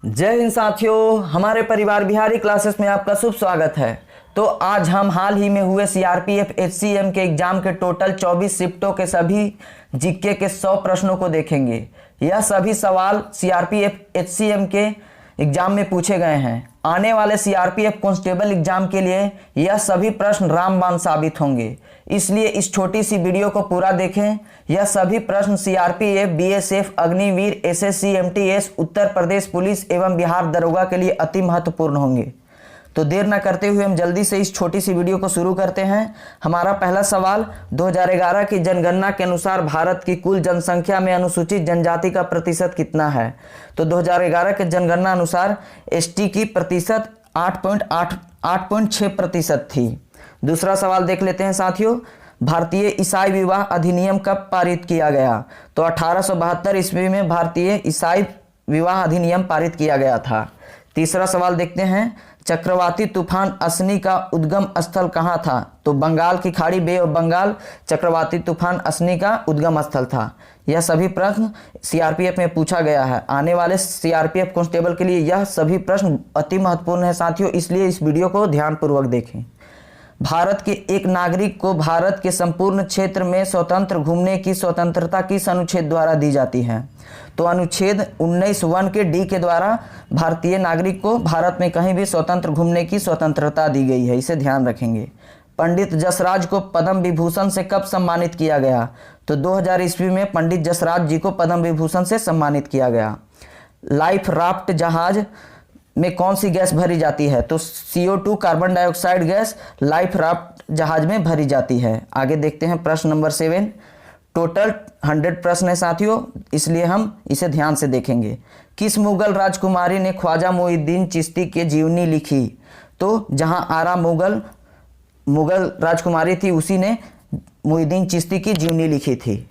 जय हिंद साथियों, हमारे परिवार बिहारी क्लासेस में आपका शुभ स्वागत है। तो आज हम हाल ही में हुए सीआरपीएफ एचसीएम के एग्जाम के टोटल 24 शिफ्टों के सभी जीके के 100 प्रश्नों को देखेंगे। यह सभी सवाल सीआरपीएफ एचसीएम के एग्जाम में पूछे गए हैं। आने वाले सीआरपीएफ कांस्टेबल एग्जाम के लिए यह सभी प्रश्न रामबाण साबित होंगे, इसलिए इस छोटी सी वीडियो को पूरा देखें। यह सभी प्रश्न CRPF, BSF, Agniveer, SSC, MTS, Uttar Pradesh police एवं बिहार दरोगा के लिए अति महत्वपूर्ण होंगे। तो देर न करते हुए हम जल्दी से इस छोटी सी वीडियो को शुरू करते हैं। हमारा पहला सवाल, 2011 की जनगणना के अनुसार भारत की कुल जनसंख्या में अनुसूचित जनजाति का प्रतिशत कितना है? तो 2011 के जनगणना अनुसार एसटी की प्रतिशत 8.6% थी। दूसरा सवाल देख लेते हैं साथियों, भारतीय ईसाई विवाह अधिनियम कब पारित किया गया? तो 1872 ईस्वी में भारतीय ईसाई विवाह अधिनियम पारित किया गया था। तीसरा सवाल देखते हैं, चक्रवाती तूफान असनी का उद्गम स्थल कहाँ था? तो बंगाल की खाड़ी, बे ऑफ बंगाल चक्रवाती तूफान असनी का उद्गम स्थल था। यह सभी प्रश्न सीआरपीएफ में पूछा गया है। आने वाले सीआरपीएफ कांस्टेबल के लिए यह सभी प्रश्न अति महत्वपूर्ण है साथियों, इसलिए इस वीडियो को ध्यानपूर्वक देखें। भारत के एक नागरिक को भारत के संपूर्ण क्षेत्र में स्वतंत्र घूमने की स्वतंत्रता किस अनुच्छेद द्वारा दी जाती है? तो अनुच्छेद 19(1) के डी के द्वारा भारतीय नागरिक को भारत में कहीं भी स्वतंत्र घूमने की स्वतंत्रता दी गई है, इसे ध्यान रखेंगे। पंडित जसराज को पद्म विभूषण से कब सम्मानित किया गया? तो 2000 ईस्वी में पंडित जसराज जी को पद्म विभूषण से सम्मानित किया गया। लाइफ राफ्ट जहाज में कौन सी गैस भरी जाती है? तो CO2 carbon dioxide gas life raft जहाज में भरी जाती है। आगे देखते हैं प्रश्न नंबर 7। टोटल 100 प्रश्न है साथियों, इसलिए हम इसे ध्यान से देखेंगे। किस मुगल राजकुमारी ने ख्वाजा मोइनुद्दीन चिश्ती की जीवनी लिखी? तो जहां आरा मुगल राजकुमारी थी, उसी ने मोइनुद्दीन चिश्ती की जीवनी लिखी थी।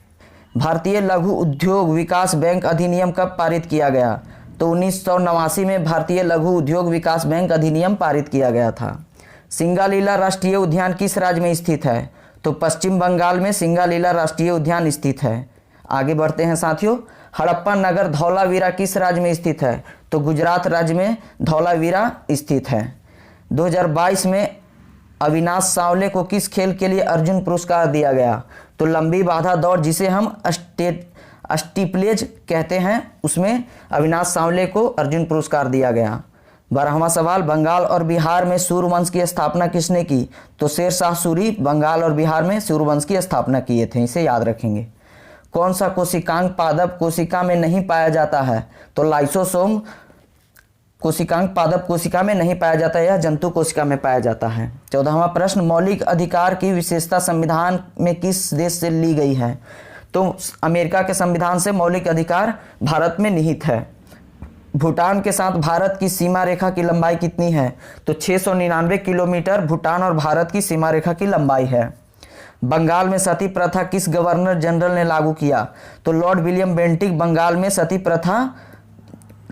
भारतीय लघु उद्योग विकास बैंक अधिनियम कब पारित किया गया? तो 1989 में भारतीय लघु उद्योग विकास बैंक अधिनियम पारित किया गया था। सिंगालीला राष्ट्रीय उद्यान किस राज्य में स्थित है? तो पश्चिम बंगाल में सिंगालीला राष्ट्रीय उद्यान स्थित है। आगे बढ़ते हैं साथियों, हड़प्पा नगर धौलावीरा किस राज्य में स्थित है? तो गुजरात राज्य में धौलावीरा स्थित है। 2022 में अविनाश सांवले को किस खेल के लिए अर्जुन पुरस्कार दिया गया? तो लंबी बाधा दौड़, जिसे हम स्टीपलेज कहते हैं, उसमें अविनाश सांवले को अर्जुन पुरस्कार दिया गया। 12वां सवाल, बंगाल और बिहार में सूर्यवंश की स्थापना किसने की? तो शेरशाह सूरी बंगाल और बिहार में सूर्यवंश की स्थापना किए थे, इसे याद रखेंगे। कौन सा कोशिकांग पादप कोशिका में नहीं पाया जाता है? तो लाइसोसोम कोशिकांग पादप कोशिका में नहीं पाया जाता है, यह जंतु कोशिका में पाया जाता है। 14वां प्रश्न, मौलिक अधिकार की विशेषता संविधान में किस देश से ली गई है? तो अमेरिका के संविधान से मौलिक अधिकार भारत में निहित है। भूटान के साथ भारत की सीमा रेखा की लंबाई कितनी है? तो 699 किलोमीटर भूटान और भारत की सीमा रेखा की लंबाई है। बंगाल में सती प्रथा किस गवर्नर जनरल ने लागू किया? तो लॉर्ड विलियम बेंटिक बंगाल में सती प्रथा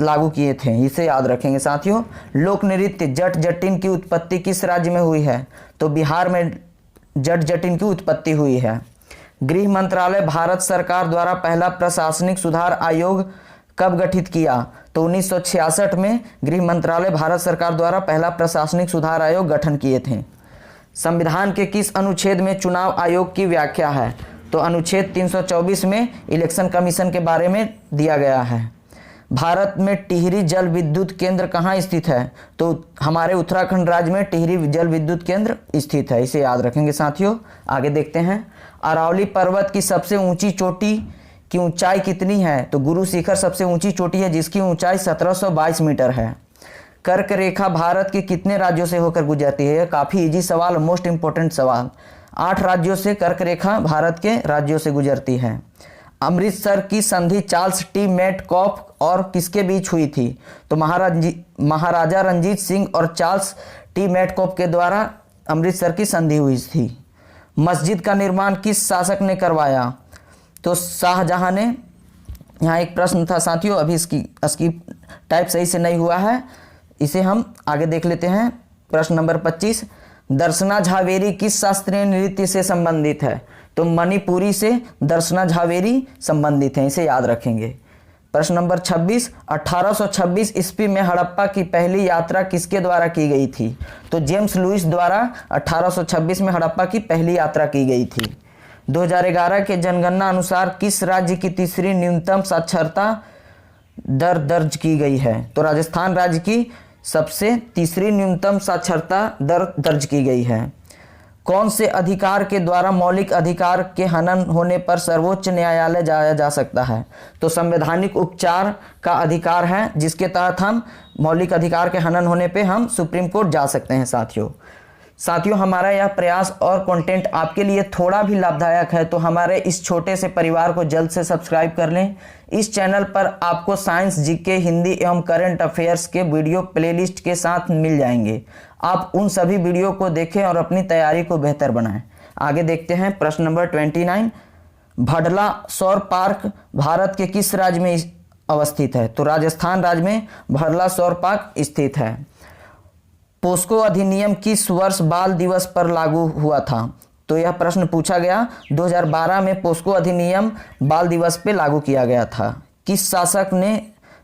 लागू किए थे, इसे याद रखेंगे साथियों। लोक नृत्य जट जटिन की उत्पत्ति किस राज्य में हुई है? तो बिहार में जट जटिन की उत्पत्ति हुई है। गृह मंत्रालय भारत सरकार द्वारा पहला प्रशासनिक सुधार आयोग कब गठित किया? तो 1966 में गृह मंत्रालय भारत सरकार द्वारा पहला प्रशासनिक सुधार आयोग गठन किए थे। संविधान के किस अनुच्छेद में चुनाव आयोग की व्याख्या है? तो अनुच्छेद 324 में इलेक्शन कमीशन के बारे में दिया गया है। भारत में टिहरी जल विद्युत केंद्र कहाँ स्थित है? तो हमारे उत्तराखंड राज्य में टिहरी जल विद्युत केंद्र स्थित है, इसे याद रखेंगे साथियों। आगे देखते हैं, अरावली पर्वत की सबसे ऊंची चोटी की ऊंचाई कितनी है? तो गुरु शिखर सबसे ऊंची चोटी है, जिसकी ऊंचाई 1722 मीटर है। कर्क रेखा भारत के कितने राज्यों से होकर गुजरती है? काफी इजी सवाल, मोस्ट इंपोर्टेंट सवाल। 8 राज्यों से कर्क रेखा भारत के राज्यों से गुजरती है। अमृतसर की संधि चार्ल्स टी मेटकॉफ और किसके बीच हुई थी? तो महाराजा रंजीत सिंह और चार्ल्स टी मेटकॉफ के द्वारा अमृतसर की संधि हुई थी। मस्जिद का निर्माण किस शासक ने करवाया? तो शाहजहां ने। यहाँ एक प्रश्न था साथियों, अभी इसकी टाइप सही से नहीं हुआ है, इसे हम आगे देख लेते हैं। प्रश्न नंबर 25, दर्शना झावेरी किस शास्त्रीय नृत्य से संबंधित है? तो मणिपुरी से दर्शना झावेरी संबंधित हैं, इसे याद रखेंगे। प्रश्न नंबर 26, 1826 ईस्वी में हड़प्पा की पहली यात्रा किसके द्वारा की गई थी? तो जेम्स लुइस द्वारा 1826 में हड़प्पा की पहली यात्रा की गई थी। 2011 के जनगणना अनुसार किस राज्य की तीसरी न्यूनतम साक्षरता दर दर्ज की गई है? तो राजस्थान राज्य की सबसे तीसरी न्यूनतम साक्षरता दर दर्ज की गई है। कौन से अधिकार के द्वारा मौलिक अधिकार के हनन होने पर सर्वोच्च न्यायालय जाया जा सकता है? तो संवैधानिक उपचार का अधिकार है, जिसके तहत हम मौलिक अधिकार के हनन होने पे हम सुप्रीम कोर्ट जा सकते हैं। साथियों हमारा यह प्रयास और कंटेंट आपके लिए थोड़ा भी लाभदायक है तो हमारे इस छोटे से परिवार को जल्द से सब्सक्राइब कर लें। इस चैनल पर आपको साइंस, जीके, हिंदी एवं करंट अफेयर्स के वीडियो प्लेलिस्ट के साथ मिल जाएंगे। आप उन सभी वीडियो को देखें और अपनी तैयारी को बेहतर बनाएं। आगे देखते हैं प्रश्न नंबर 29, भडला सौर पार्क भारत के किस राज्य में अवस्थित है? तो राजस्थान राज्य में भडला सौर पार्क स्थित है। पोस्को अधिनियम किस वर्ष बाल दिवस पर लागू हुआ था? तो यह प्रश्न पूछा गया 2012 में पोस्को अधिनियम बाल दिवस पे लागू किया गया था। किस शासक ने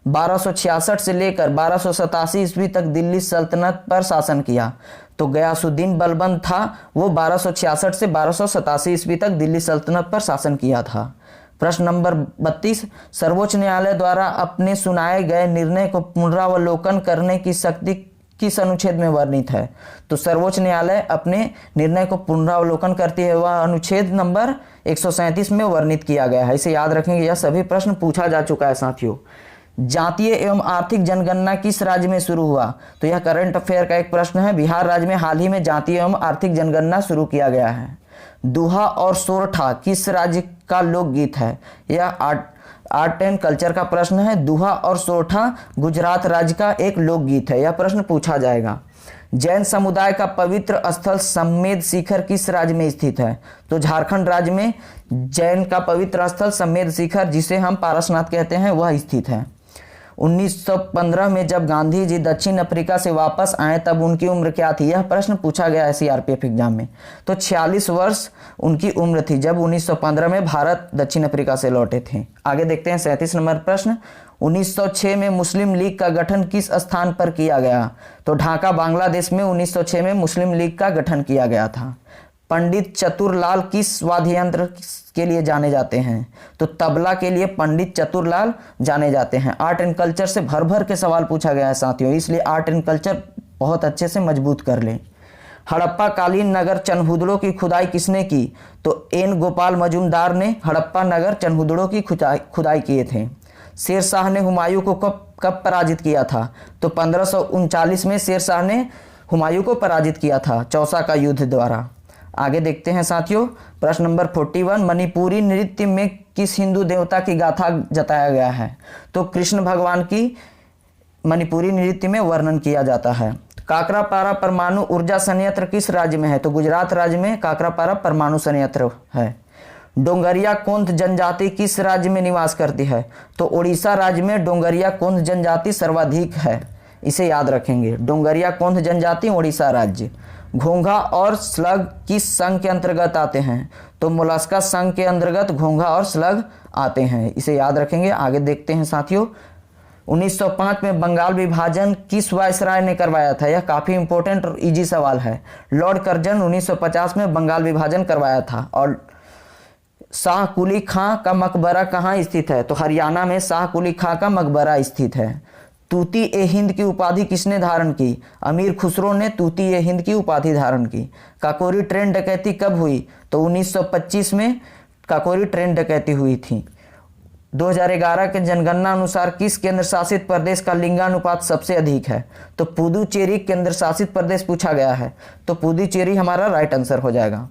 1266 से लेकर 1287 ईस्वी तक दिल्ली सल्तनत पर शासन किया? तो गयासुद्दीन बलबन था, वो 1266 से 1287 ईस्वी तक दिल्ली सल्तनत पर शासन किया था। प्रश्न नंबर 32, सर्वोच्च न्यायालय द्वारा अपने सुनाए गए निर्णय को पुनरावलोकन करने की शक्ति किस अनुच्छेद में वर्णित है? तो सर्वोच्च न्यायालय अपने निर्णय को पुनरावलोकन करती है, वह अनुच्छेद नंबर 137 में वर्णित किया गया है। इसे याद रखेंगे, यह सभी प्रश्न पूछा जा चुका है। साथियों, जातीय एवं आर्थिक जनगणना किस राज्य में शुरू हुआ? तो यह करंट अफेयर का एक प्रश्न है। बिहार राज्य में हाल ही में जातीय एवं आर्थिक जनगणना शुरू किया गया है। दुहा और सोरठा किस राज्य का लोकगीत है? यह आर्ट एंड कल्चर का प्रश्न है। दुहा और सोरठा गुजरात राज्य का एक लोकगीत है। यह प्रश्न पूछा जाएगा। जैन समुदाय का पवित्र स्थल सम्मेद शिखर किस राज्य में स्थित है? तो झारखंड राज्य में जैन का पवित्र स्थल सम्मेद शिखर, जिसे हम पारसनाथ कहते हैं, वह स्थित है। 1915 में जब गांधी जी दक्षिण अफ्रीका से वापस आए तब उनकी उम्र क्या थी? यह प्रश्न पूछा गया है सीआरपीएफ एग्जाम में। तो 46 वर्ष उनकी उम्र थी जब 1915 में भारत दक्षिण अफ्रीका से लौटे थे। आगे देखते हैं 37 नंबर प्रश्न, 1906 में मुस्लिम लीग का गठन किस स्थान पर किया गया? तो ढाका बांग्लादेश में 1906 में मुस्लिम लीग का गठन किया गया था। पंडित चतुरलाल किस वाद्य यंत्र के लिए जाने जाते हैं? तो तबला के लिए पंडित चतुरलाल जाने जाते हैं। आर्ट एंड कल्चर से भर भर के सवाल पूछा गया है साथियों, इसलिए आर्ट एंड कल्चर बहुत अच्छे से मजबूत कर लें। हड़प्पा कालीन नगर चनहुदड़ो की खुदाई किसने की? तो एन गोपाल मजूमदार ने हड़प्पा नगर चनहुदड़ो की खुदाई किए थे। शेर शाह ने हुमायूं को कब पराजित किया था? तो 1539 में शेर शाह ने हुमायूं को पराजित किया था चौसा का युद्ध द्वारा। आगे देखते हैं साथियों, प्रश्न नंबर 41, मणिपुरी नृत्य में किस हिंदू देवता की गाथा जताया गया है? तो कृष्ण भगवान की मणिपुरी नृत्य में वर्णन किया जाता है। काकरापारा परमाणु ऊर्जा संयंत्र किस राज्य में है? तो गुजरात राज्य में काकरापारा परमाणु संयंत्र है। डोंगरिया कोंद जनजाति किस राज्य में निवास करती है? तो उड़ीसा राज्य में डोंगरिया कोंद जनजाति सर्वाधिक है। इसे याद रखेंगे, डोंगरिया कोंद जनजाति उड़ीसा राज्य। घोंघा और स्लग किस संघ के अंतर्गत आते हैं? तो मोलस्का संघ के अंतर्गत घोंघा और स्लग आते हैं। इसे याद रखेंगे। आगे देखते हैं साथियों, 1905 में बंगाल विभाजन किस वायसराय ने करवाया था? यह काफी इंपॉर्टेंट और इजी सवाल है। लॉर्ड कर्जन 1950 में बंगाल विभाजन करवाया था। और शाह कुली खां का मकबरा कहाँ स्थित है? तो हरियाणा में शाह कुली खां का मकबरा स्थित है। तूती ए हिंद की उपाधि किसने धारण की? अमीर खुसरो ने तूती ए हिंद की उपाधि धारण की। काकोरी ट्रेन डकैती कब हुई? तो 1925 में काकोरी ट्रेन डकैती हुई थी। 2011 के जनगणना अनुसार किस केंद्र शासित प्रदेश का लिंगानुपात सबसे अधिक है? तो पुदुचेरी केंद्र शासित प्रदेश पूछा गया है, तो पुदुचेरी हमारा राइट आंसर हो जाएगा।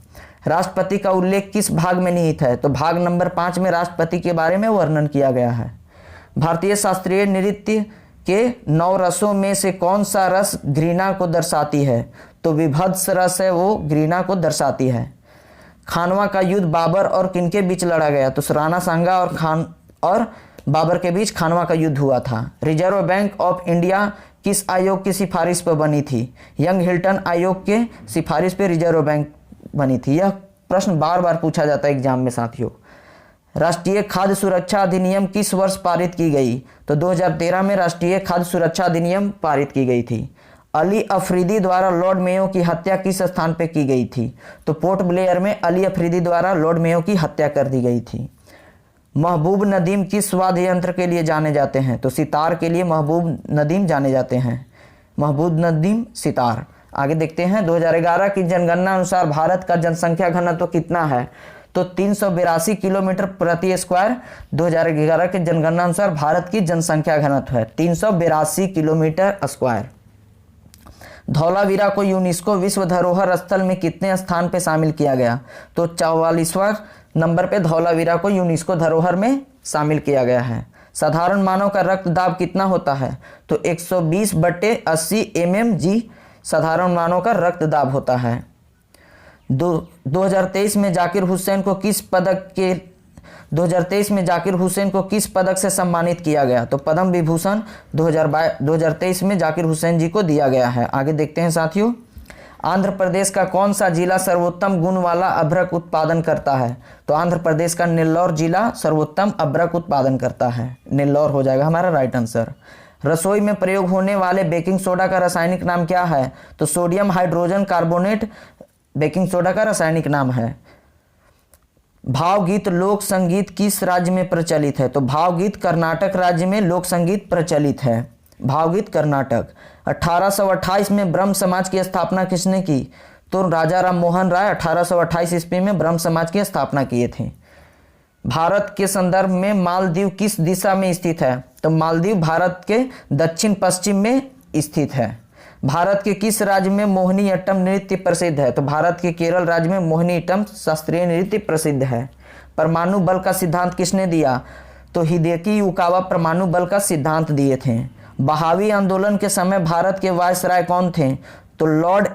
राष्ट्रपति का उल्लेख किस भाग में निहित है? तो भाग नंबर 5 में राष्ट्रपति के बारे में वर्णन किया गया है। भारतीय शास्त्रीय नृत्य के 9 रसों में से कौन सा रस घृणा को दर्शाती है? तो विभत्स रस है, वो घृणा को दर्शाती है। खानवा का युद्ध बाबर और किनके बीच लड़ा गया? तो राणा सांगा और बाबर के बीच खानवा का युद्ध हुआ था। रिजर्व बैंक ऑफ इंडिया किस आयोग की सिफारिश पर बनी थी? यंग हिल्टन आयोग के सिफारिश पर रिजर्व बैंक बनी थी। यह प्रश्न बार बार पूछा जाता है एग्जाम में साथियों। राष्ट्रीय खाद्य सुरक्षा अधिनियम किस वर्ष पारित की गई? तो 2013 में राष्ट्रीय खाद्य सुरक्षा अधिनियम पारित की गई थी। अली अफरीदी द्वारा लॉर्ड मेयो की हत्या किस स्थान पर की गई थी? तो पोर्ट ब्लेयर में अली अफरीदी द्वारा लॉर्ड मेयो की हत्या कर दी गई थी। महबूब नदीम किस वाद्य यंत्र के लिए जाने जाते हैं? तो सितार के लिए महबूब नदीम जाने जाते हैं। महबूब नदीम सितार। आगे देखते हैं 2011 की जनगणना अनुसार भारत का जनसंख्या घनत्व कितना है? तो 382 किलोमीटर प्रति स्क्वायर 2011 के जनगणना अनुसार भारत की जनसंख्या घनत्व है 382 किलोमीटर स्क्वायर। धौलावीरा को यूनेस्को विश्व धरोहर स्थल में कितने स्थान पे शामिल किया गया? तो 44वां नंबर पे धौलावीरा को यूनेस्को धरोहर में शामिल किया गया है। साधारण मानव का रक्तदाब कितना होता है? तो 120/80 mmg साधारण मानव का रक्तदाब होता है। 2023 में जाकिर हुसैन को किस पदक से सम्मानित किया गया? तो पद्म विभूषण 2023 में जाकिर हुसैन जी को दिया गया है। आगे देखते हैं साथियों, आंध्र प्रदेश का कौन सा जिला सर्वोत्तम गुण वाला अभ्रक उत्पादन करता है? तो आंध्र प्रदेश का नेल्लौर जिला सर्वोत्तम अभ्रक उत्पादन करता है। नेल्लौर हो जाएगा हमारा राइट आंसर। रसोई में प्रयोग होने वाले बेकिंग सोडा का रासायनिक नाम क्या है? तो sodium hydrogen carbonate baking soda का रासायनिक नाम है। भावगीत लोक संगीत किस राज्य में प्रचलित है? तो भावगीत कर्नाटक राज्य में लोक संगीत प्रचलित है। भावगीत कर्नाटक। 1828 में ब्रह्म समाज की स्थापना किसने की? तो राजा राम मोहन राय 1828 ईस्वी में ब्रह्म समाज की स्थापना किए थे। भारत के संदर्भ में मालदीव किस दिशा में स्थित है? तो मालदीव भारत के दक्षिण पश्चिम में स्थित है। भारत के किस राज्य में मोहिनीअट्टम नृत्य प्रसिद्ध है? तो भारत के केरल राज्य में मोहिनीअट्टम शास्त्रीय नृत्य प्रसिद्ध है। परमाणु बल का सिद्धांत किसने दिया? तो हिदेकी युकावा परमाणु बल का सिद्धांत दिए थे। बहावी आंदोलन के समय भारत के वायसराय कौन थे? तो लॉर्ड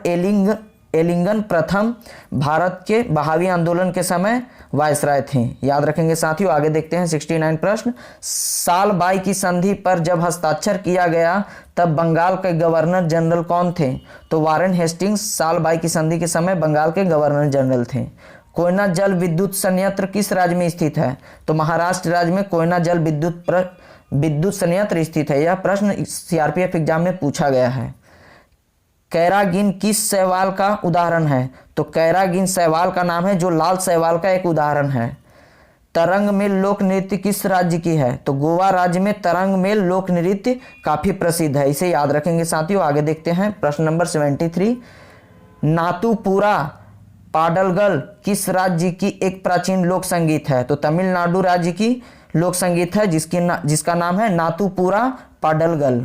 एलिंगन प्रथम भारत के बहावी आंदोलन के समय वायसराय थे। याद रखेंगे साथियों। आगे देखते हैं 69 प्रश्न। साल बाई की संधि पर जब हस्ताक्षर किया गया तब बंगाल के गवर्नर जनरल कौन थे? तो वारेन हेस्टिंग्स साल बाई की संधि के समय बंगाल के गवर्नर जनरल थे। कोयना जल विद्युत संयंत्र किस राज्य में स्थित है? तो महाराष्ट्र राज्य में कोयना जल विद्युत संयंत्र स्थित है। यह प्रश्न सीआरपीएफ एग्जाम में पूछा गया है। कैरागिन किस शैवाल का उदाहरण है? तो कैरागिन शैवाल का नाम है जो लाल शैवाल का एक उदाहरण है। तरंग मेल लोक नृत्य किस राज्य की है? तो गोवा राज्य में तरंग मेल लोक नृत्य काफी प्रसिद्ध है। इसे याद रखेंगे साथियों। आगे देखते हैं प्रश्न नंबर 73। नातुपुरा पाडलगल किस राज्य की एक प्राचीन लोक संगीत है? तो तमिलनाडु राज्य की लोक संगीत है जिसका नाम है नातुपुरा पाडलगल।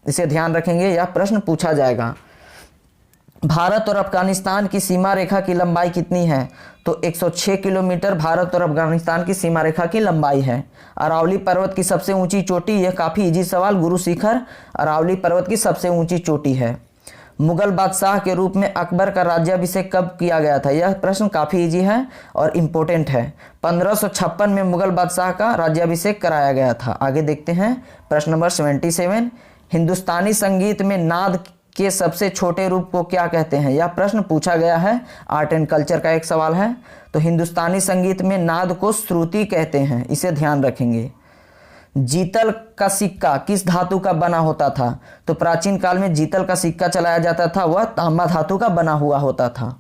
इसे ध्यान रखेंगे, यह प्रश्न पूछा जाएगा। भारत और अफगानिस्तान की सीमा रेखा की लंबाई कितनी है? तो 106 किलोमीटर भारत और अफगानिस्तान की सीमा रेखा की लंबाई है। अरावली पर्वत की सबसे ऊंची चोटी, यह काफी इजी सवाल, गुरु शिखर अरावली पर्वत की सबसे ऊंची चोटी है। मुगल बादशाह के रूप में अकबर का राज्याभिषेक कब किया गया था? यह प्रश्न काफी इजी है और इम्पोर्टेंट है। 1556 में मुगल बादशाह का राज्याभिषेक कराया गया था। आगे देखते हैं प्रश्न नंबर 77। हिंदुस्तानी संगीत में नाद के सबसे छोटे रूप को क्या कहते हैं? यह प्रश्न पूछा गया है, आर्ट एंड कल्चर का एक सवाल है। तो हिंदुस्तानी संगीत में नाद को श्रुति कहते हैं, इसे ध्यान रखेंगे। जीतल का सिक्का किस धातु का बना होता था? तो प्राचीन काल में जीतल का सिक्का चलाया जाता था, वह तांबा धातु का बना हुआ होता था।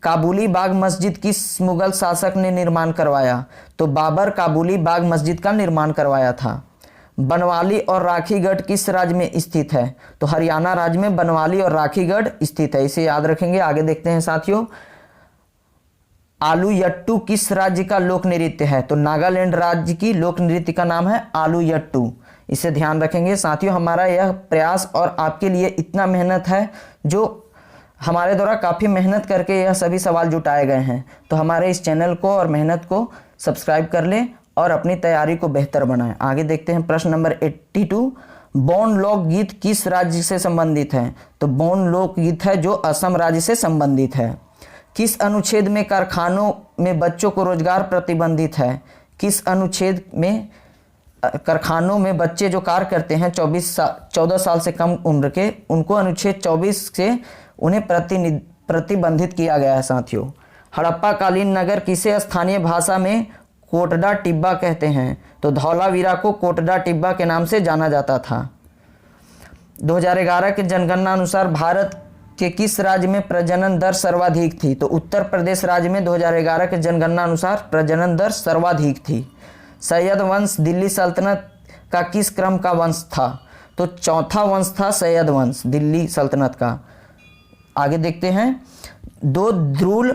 काबुली बाग मस्जिद किस मुगल शासक ने निर्माण करवाया? तो बाबर काबुली बाग मस्जिद का निर्माण करवाया था। बनवाली और राखीगढ़ किस राज्य में स्थित है? तो हरियाणा राज्य में बनवाली और राखीगढ़ स्थित है, इसे याद रखेंगे। आगे देखते हैं साथियों। आलू यट्टू किस राज्य का लोक नृत्य है? तो नागालैंड राज्य की लोक नृत्य का नाम है आलू यट्टू, इसे ध्यान रखेंगे साथियों। हमारा यह प्रयास और आपके लिए इतना मेहनत है, जो हमारे द्वारा काफ़ी मेहनत करके यह सभी सवाल जुटाए गए हैं। तो हमारे इस चैनल को और मेहनत को सब्सक्राइब कर लें और अपनी तैयारी को बेहतर बनाएं। आगे देखते हैं प्रश्न नंबर 82। बौन लोकगीत किस राज्य से संबंधित है? तो बौन लोकगीत है जो असम राज्य से संबंधित है। किस अनुच्छेद में कारखानों में बच्चों को रोजगार प्रतिबंधित है? किस अनुच्छेद में कारखानों में बच्चे जो कार्य करते हैं 14 साल से कम उम्र के, उनको अनुच्छेद 24 से उन्हें प्रतिबंधित किया गया है साथियों। हड़प्पा कालीन नगर किसे स्थानीय भाषा में कोटडा टिब्बा कहते हैं? तो धौलावीरा को कोटडा टिब्बा के नाम से जाना जाता था। 2011 के जनगणना अनुसार भारत के किस राज्य में प्रजनन दर सर्वाधिक थी? तो उत्तर प्रदेश राज्य में 2011 के जनगणना अनुसार प्रजनन दर सर्वाधिक थी। सैयद वंश दिल्ली सल्तनत का किस क्रम का वंश था? तो चौथा वंश था सैयद वंश दिल्ली सल्तनत का। आगे देखते हैं, दो ध्रुल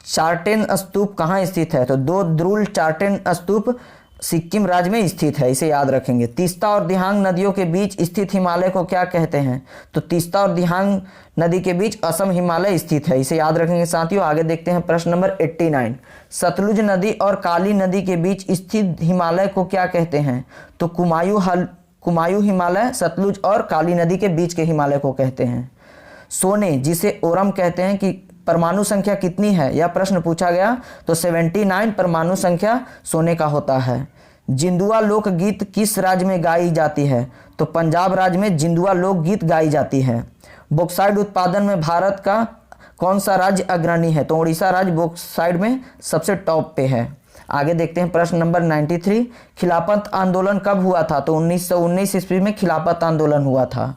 चार्टेन स्तूप कहाँ स्थित है? तो दो ध्रुल चार्टेन स्तूप सिक्किम राज्य में स्थित है, इसे याद रखेंगे। तीस्ता और दिहांग नदियों के बीच स्थित हिमालय को क्या कहते हैं? तो तीस्ता और दिहांग नदी के बीच असम हिमालय स्थित है, इसे याद रखेंगे साथियों। आगे देखते हैं प्रश्न नंबर 89। सतलुज नदी और काली नदी के बीच स्थित हिमालय को क्या कहते हैं? तो कुमायूं हिमालय सतलुज और काली नदी के बीच के हिमालय को कहते हैं। सोने जिसे ओरम कहते हैं कि परमाणु संख्या कितनी है, यह प्रश्न पूछा गया। तो 79 परमाणु संख्या सोने का होता है। जिंदुआ लोकगीत किस राज्य में गाई जाती है? तो पंजाब राज्य में जिंदुआ लोकगीत गाई जाती है। बॉक्साइट उत्पादन में भारत का कौन सा राज्य अग्रणी है? तो उड़ीसा राज्य बॉक्साइट में सबसे टॉप पे है। आगे देखते हैं प्रश्न नंबर 93। खिलाफत आंदोलन कब हुआ था? तो 1919 ईस्वी में खिलाफत आंदोलन हुआ था।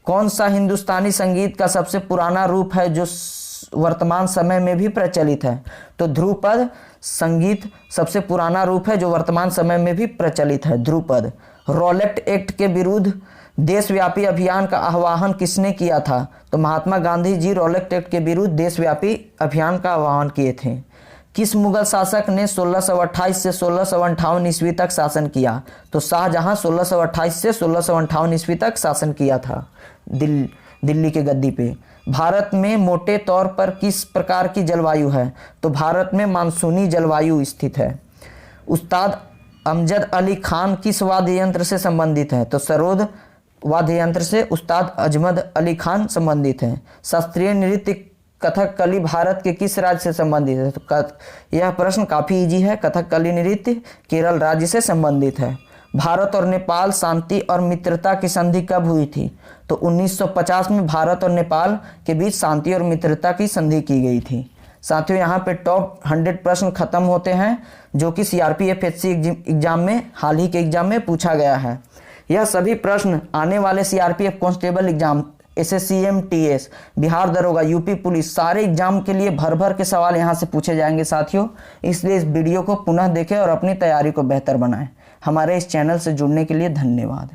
कौन सा हिंदुस्तानी संगीत का सबसे पुराना रूप है जो वर्तमान समय में भी प्रचलित है? तो ध्रुपद संगीत सबसे पुराना रूप है जो वर्तमान समय में भी प्रचलित है, ध्रुपद। रॉलेट एक्ट के विरुद्ध देशव्यापी अभियान का आह्वान किसने किया था? तो महात्मा गांधी जी रॉलेट एक्ट के विरुद्ध देशव्यापी अभियान का आह्वान किए थे। किस मुगल शासक ने 1628 से 1658 ईस्वी तक शासन किया? तो शाहजहां 1628 से 1658 ईस्वी तक शासन किया था दिल्ली के गद्दी पे। भारत में मोटे तौर पर किस प्रकार की जलवायु है? तो भारत में मानसूनी जलवायु स्थित है। उस्ताद अमजद अली खान किस वाद्य यंत्र से संबंधित है? तो सरोद वाद्य यंत्र से उस्ताद अजमद अली खान संबंधित हैं। शास्त्रीय नृत्य कथकली भारत के किस राज्य से संबंधित है? तो यह प्रश्न काफ़ी इजी है। कथकली नृत्य केरल राज्य से संबंधित है। भारत और नेपाल शांति और मित्रता की संधि कब हुई थी? तो 1950 में भारत और नेपाल के बीच शांति और मित्रता की संधि की गई थी। साथियों, यहाँ पे टॉप 100 प्रश्न खत्म होते हैं जो कि सीआरपीएफ एससी एग्जाम में हाल ही के एग्जाम में पूछा गया है। यह सभी प्रश्न आने वाले CRPF constable exam, SSCM, TS, Bihar दरोगा, यूपी पुलिस, सारे एग्जाम के लिए भर भर के सवाल यहाँ से पूछे जाएंगे साथियों। इसलिए इस वीडियो को पुनः देखें और अपनी तैयारी को बेहतर बनाएं। हमारे इस चैनल से जुड़ने के लिए धन्यवाद।